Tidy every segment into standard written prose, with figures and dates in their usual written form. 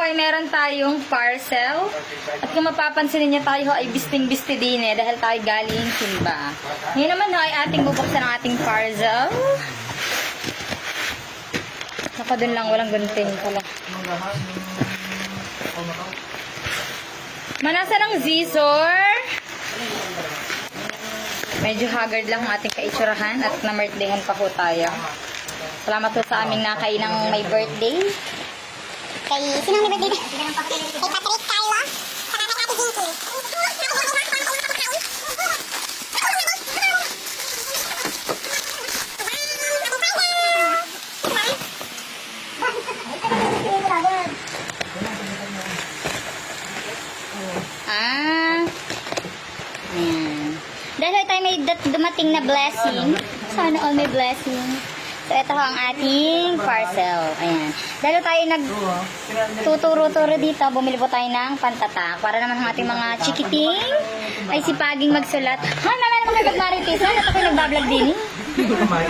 ay meron tayong parcel. At kung mapapansin niyo tayo ay bisting-bisti din dahil tayo galing simba. Ngayon naman ay ating bubuksan ang ating parcel. Naka dun lang, walang gunting pala. Manasa ng Zizor. Medyo haggard lang ang ating kaitsurahan at na-birthdayhan pa po tayo. Salamat po sa aming nakainang may birthday. Kay sino may birthday? Kay Patrick Carlo. Saka kay Ate Jinky. Ayan. Dahil tayo may dumating na blessing. Sana all may blessing. So, ito ho ang ating parcel. Ayan. Dahil tayo nagtuturo-turo dito, bumili po tayo ng pantatak. Para naman ang ating mga chikiting ay sipaging magsulat. Ha, naman naman may pagmaritis. Ano ito kayo nagbablog din?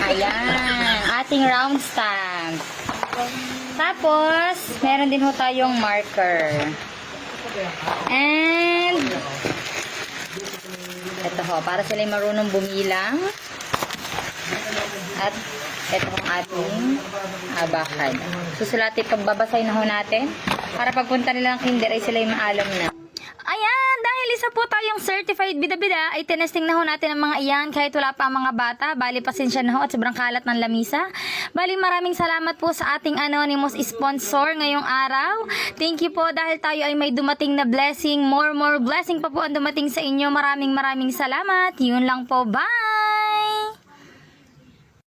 Ayan. Ating round stamp. Tapos, meron din ho tayong marker. And, ito ho, para sila marunong bumilang. At, ito ang ating abakan. Susulatin, pagbabasay na ho natin. Para pagpunta nila ng kinder ay sila yung maalam na. Ayan, dahil isa po tayong certified bida-bida, ay tinesting na ho natin ang mga iyan kahit wala pa ang mga bata. Bali, pasensya na ho at sobrang kalat ng lamisa. Bali, maraming salamat po sa ating anonymous sponsor ngayong araw. Thank you po dahil tayo ay may dumating na blessing. More blessing pa po ang dumating sa inyo. Maraming salamat. Yun lang po. Bye!